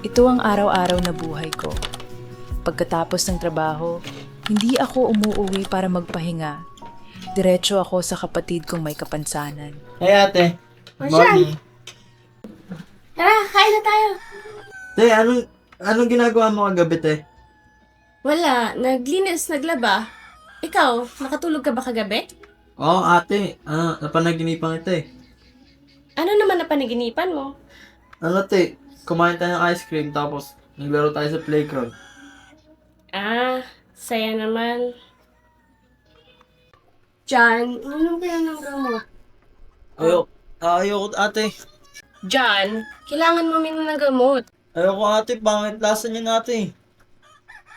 Ito ang araw-araw na buhay ko. Pagkatapos ng trabaho, hindi ako umuuwi para magpahinga. Diretso ako sa kapatid kong may kapansanan. Hey ate, good Marshall! morning. Tara, kain na tayo. Te, anong ginagawa mo kagabi, te? Wala, naglinis, naglaba. Ikaw, nakatulog ka ba kagabi? Oo, ate. Napanaginipan kita eh. Ano naman na panaginipan mo? Te, kumain tayo ng ice cream tapos naglaro tayo sa playground. Ah, saya naman. John, ano ba yan ng gamot? Ayoko ate. John, kailangan mo min ng gamot. Ayoko ate, pangit lasa niya natin.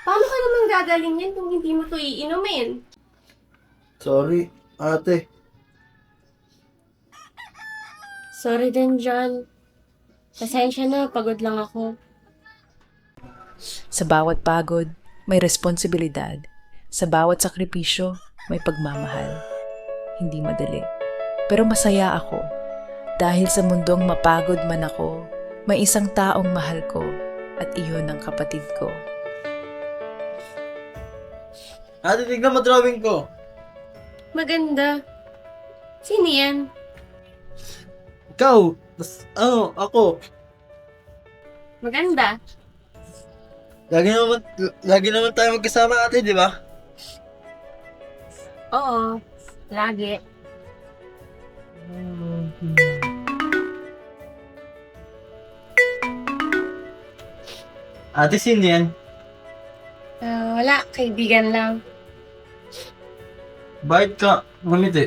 Paano ka naman gagaling yan kung hindi mo to iinumin? Sorry, ate. Sorry din, John. Pasensya na, pagod lang ako. Sa bawat pagod, may responsibilidad. Sa bawat sakripisyo, may pagmamahal. Hindi madali. Pero masaya ako. Dahil sa mundong mapagod man ako, may isang taong mahal ko at iyon ang kapatid ko. Ate, tignan mo drawing ko. Maganda. Sino yan? Ikaw, ako. Maganda. Lagi naman tayo magkasama ate, di ba? Oo, lagi. Ate, sino yan? Wala, kaibigan lang. Bakit ka ngumiti?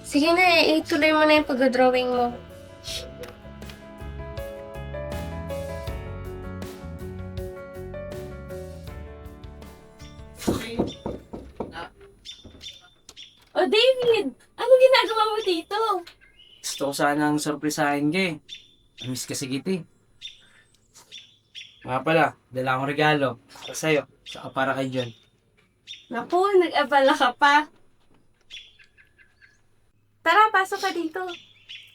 Sige na, ituloy mo na yung pag-drawing mo. Oh, David! Ano ginagawa mo dito? Gusto ko sanang surprisahin ka eh. Namiss kasi kita eh. Nga pala, dala akong regalo. Para sa'yo, saka para kay John. Naku, nag-abala ka pa. Tara, pasok ka dito.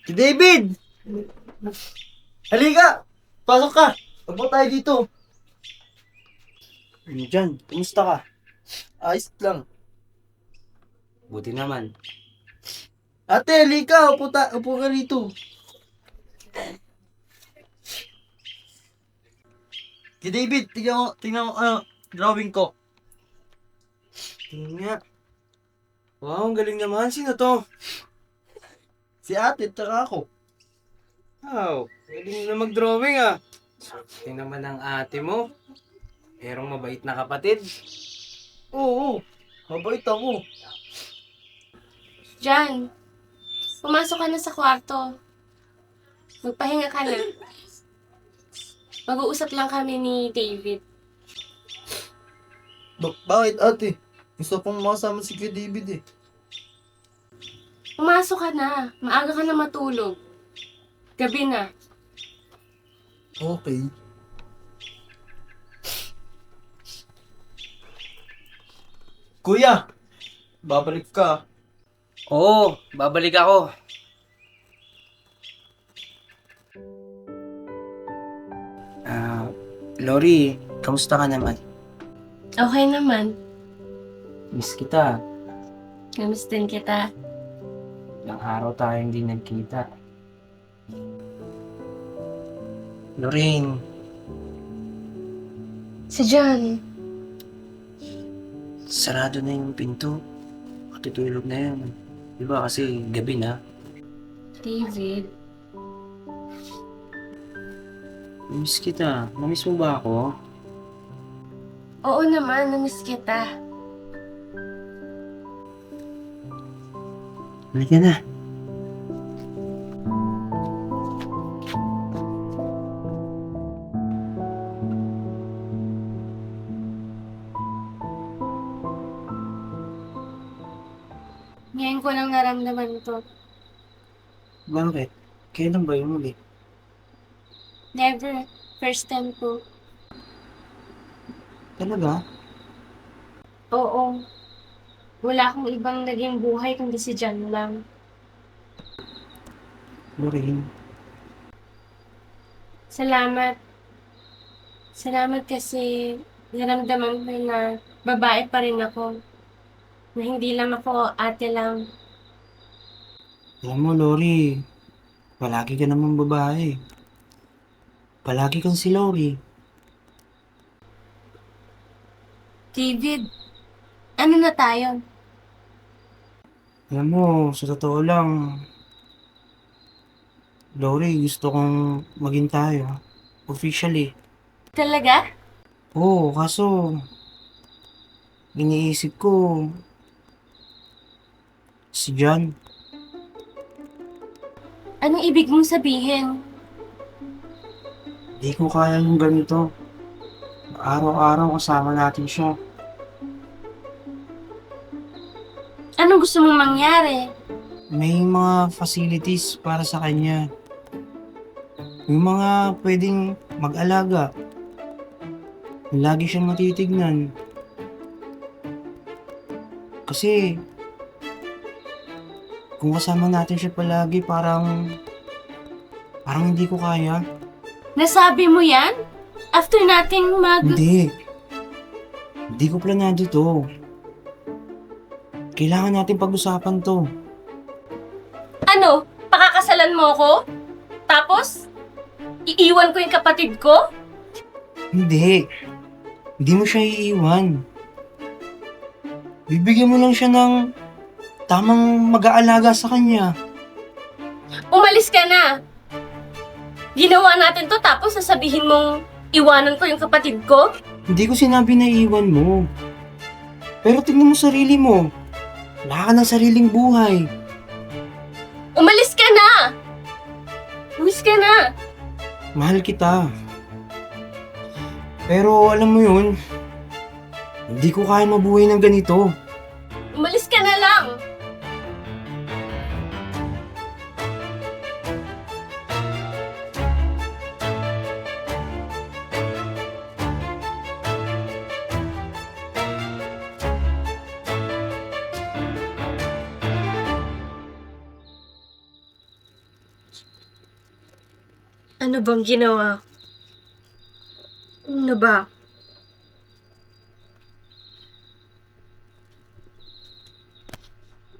Si David! Halika! Pasok ka! Upo tayo dito. Ano John? Kumusta ka? Ayos lang. Buti naman. Ate, halika! Upo ka rito. Si David, tingnan mo, drawing ko. Tingnan nga. Wow, ang galing naman. Sino to? Si ate, tsaka ako. Wow, galing na mag-drawing ah. Tingnan naman ang ate mo. Merong mabait na kapatid. Oo, mabait ako. Jan, pumasok ka na sa kwarto. Magpahinga ka na. Mag-uusap lang kami ni David. Bakit ate? Gusto pong makasama si Kuya David eh. Pumasok ka na. Maaga ka na matulog. Gabi na. Okay. Kuya, babalik ka. Oo, babalik ako. Lori, kamusta ka naman? Okay naman. Miss kita. Namiss din kita. Ilang araw tayo hindi nagkita. Lorraine, Si John. sarado na yung pinto. Matutulog na yan. Di ba kasi gabi na? David. Miss kita. Namiss mo ba ako? Oo naman, namiss kita. Halika na. Ngayon ko lang naramdaman to. Bakit? Kailan ba yung muli? Never. First time ko. Talaga? Oo. Wala akong ibang naging buhay kundi si John lang. Lorraine, Salamat. Salamat kasi naramdaman ko na babae pa rin ako. Na hindi lang ako ate lang. Alam mo, Lori, palagi ka naman babae. Palagi kang si Lori. David, ano na tayo? Alam mo, sa totoo lang, Lori, gusto kong maging tayo. Officially. Talaga? Oo, kaso, iniisip ko, si John. Anong ibig mong sabihin? Di ko kaya yung ganito. Araw-araw kasama natin siya. Anong gusto mong mangyari? May mga facilities para sa kanya. Yung mga pwedeng mag-alaga. Lagi siyang matitignan. Kasi, kung kasama natin siya palagi, parang hindi ko kaya. Nasabi mo yan? After nating Hindi. Hindi ko planado to. Kailangan natin pag-usapan to. Ano? Pakakasalan mo ako? Tapos? Iiwan ko yung kapatid ko? Hindi. Hindi mo siya iiwan. Bibigyan mo lang siya ng tamang mag-aalaga sa kanya. Umalis ka na! Ginawa natin to tapos sasabihin mong iwanan ko yung kapatid ko? Hindi ko sinabi na iwan mo. Pero tingnan mo sarili mo. Wala ka ng sariling buhay. Umalis ka na! Umalis ka na! Mahal kita. Pero alam mo yun, hindi ko kaya mabuhay ng ganito. Umalis ka na lang! Ano bang ginawa? Ano ba?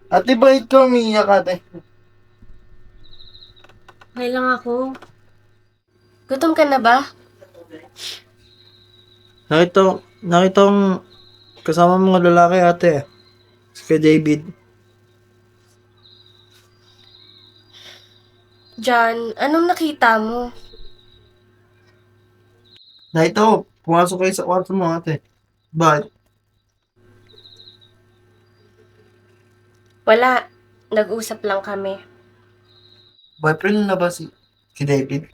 Ate, bakit ka umiiyak, ate? Okay lang ako. Gutom ka na ba? Nakita kong kasama mga lalaki, ate. Si Kuya David. John, anong nakita mo? Nakita ko, pumasok kayo sa kwarto mo, ate. Bakit? Wala. Nag-usap lang kami. Boyfriend na ba si David?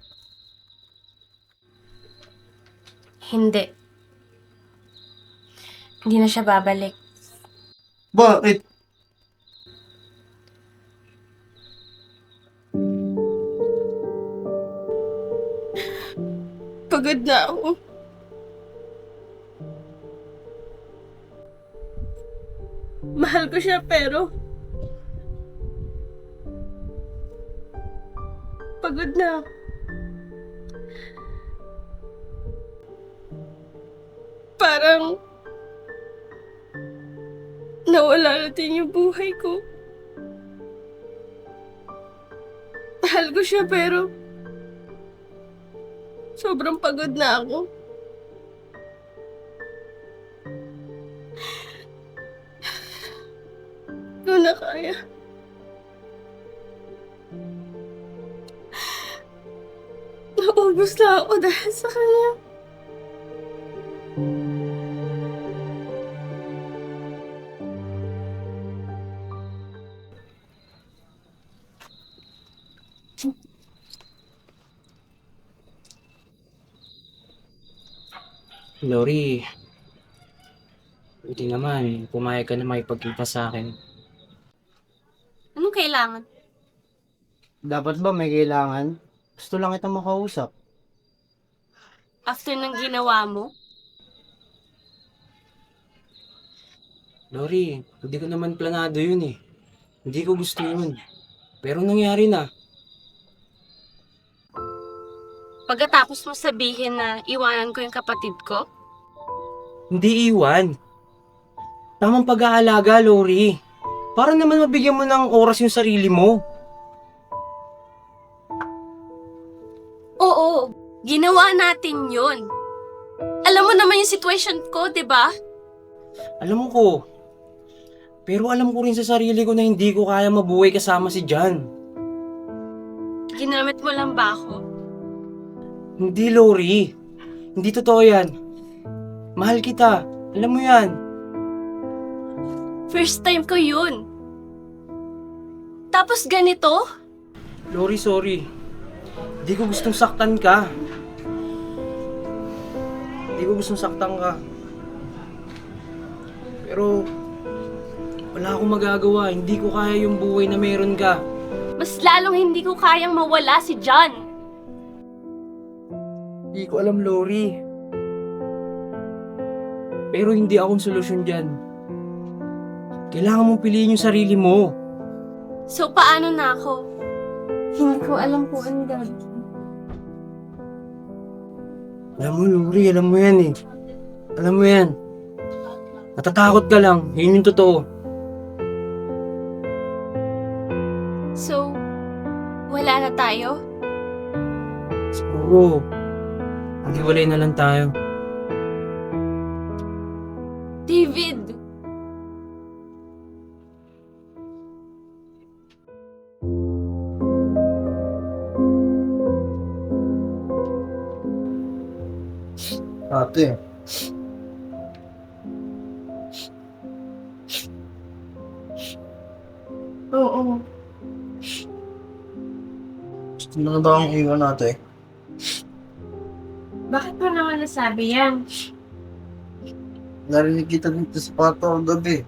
Hindi. Hindi na siya babalik. Bakit? Pagod na ako. Mahal ko siya pero pagod na ako. Parang nawala na din yung buhay ko. Mahal ko siya pero sobrang pagod na ako. Hindi ko na kaya. Naubos na ako dahil sa kanya. Lori, buti naman, pumayag ka na makipagkita sa akin. Anong kailangan? Dapat ba may kailangan? Gusto lang kita makausap. After ng ginawa mo? Lori, hindi ko naman planado yun eh. Hindi ko gusto yun. Pero nangyari na. Pagkatapos mo sabihin na iwanan ko yung kapatid ko? Hindi iwan. Tamang pag-aalaga, Lori. Para naman mabigyan mo ng oras yung sarili mo. Oo, ginawa natin yun. Alam mo naman yung situation ko, di ba? Alam mo ko. Pero alam ko rin sa sarili ko na hindi ko kaya mabuhay kasama si John. Ginamit mo lang ba ako? Hindi, Lori. Hindi totoo yan. Mahal kita. Alam mo yan. First time ko yun. Tapos ganito? Lori, sorry. Hindi ko gustong saktan ka. Hindi ko gustong saktan ka. Pero, wala akong magagawa. Hindi ko kaya yung buhay na meron ka. Mas lalong hindi ko kayang mawala si John. Hindi ko alam, Lori. Pero hindi akong solusyon dyan. Kailangan mong piliin yung sarili mo. So paano na ako? Hindi ko alam kung ano gagawin. Alam mo, Lori, alam mo yan eh. Alam mo yan. Natatakot ka lang. Yun yung totoo. So, wala na tayo? Siguro, maghiwalay na lang tayo. David! Ate, Oo. gusto mo na ba akong iwan ate? Bakit mo naman nasabi yan? Narinig kita dito sa kwarto ang gabi.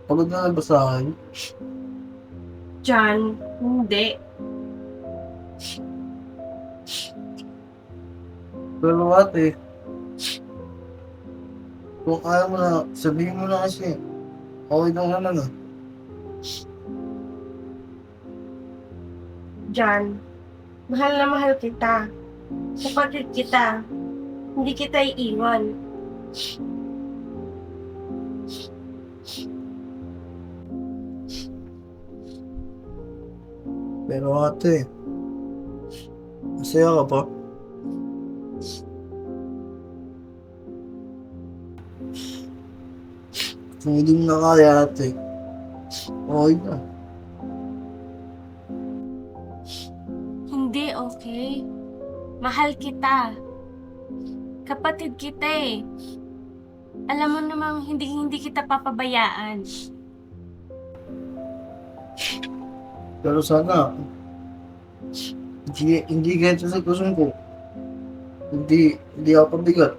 Pagod na ba sa akin? John, hindi. Pero ate, kung ayaw mo na, sabihin mo na kasi. Okay lang naman ah. John, mahal na mahal kita. Kapatid kita. Hindi kita iiwan. Pero ate, masaya ka pa? Kung hindi mo na kaya ate, okay na. Hindi okay. Mahal kita. Kapatid kita eh. Alam mo namang hindi kita papabayaan. Pero sana, hindi ganito sa gusto ko. Hindi ako pabigat.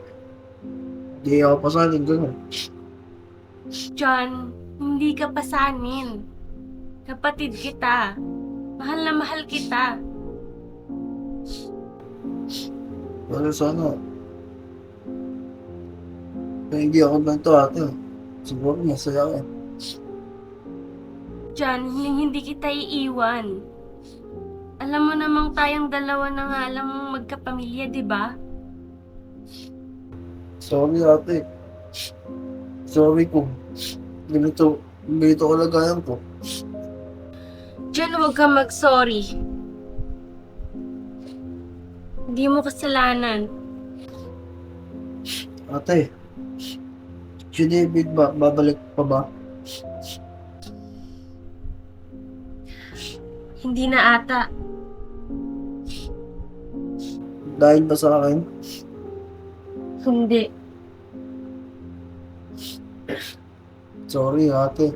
Hindi ako pasanin, gano'n. John, hindi ka pasanin. Kapatid kita. Mahal na mahal kita. Pero sana, kung hindi ako ganito ate, siguro masaya ka. John, hindi kita iiwan. Alam mo namang tayong dalawa na nga lang magkapamilya, di ba? Sorry ate. Sorry kung ganito ko lagayan ko. John, huwag kang mag-sorry. Hindi mo kasalanan. Ate, si David ba, babalik pa ba? Hindi na ata. Dahil ba sa akin? Hindi. Sorry ate.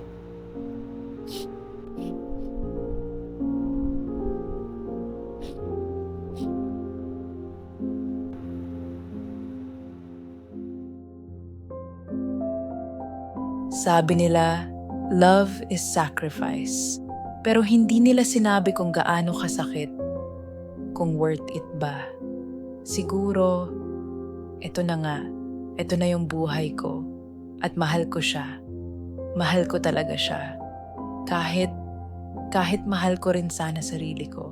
Sabi nila, love is sacrifice. Pero hindi nila sinabi kung gaano kasakit, kung worth it ba. Siguro, ito na nga, ito na yung buhay ko. At mahal ko siya. Mahal ko talaga siya. Kahit mahal ko rin sana sarili ko.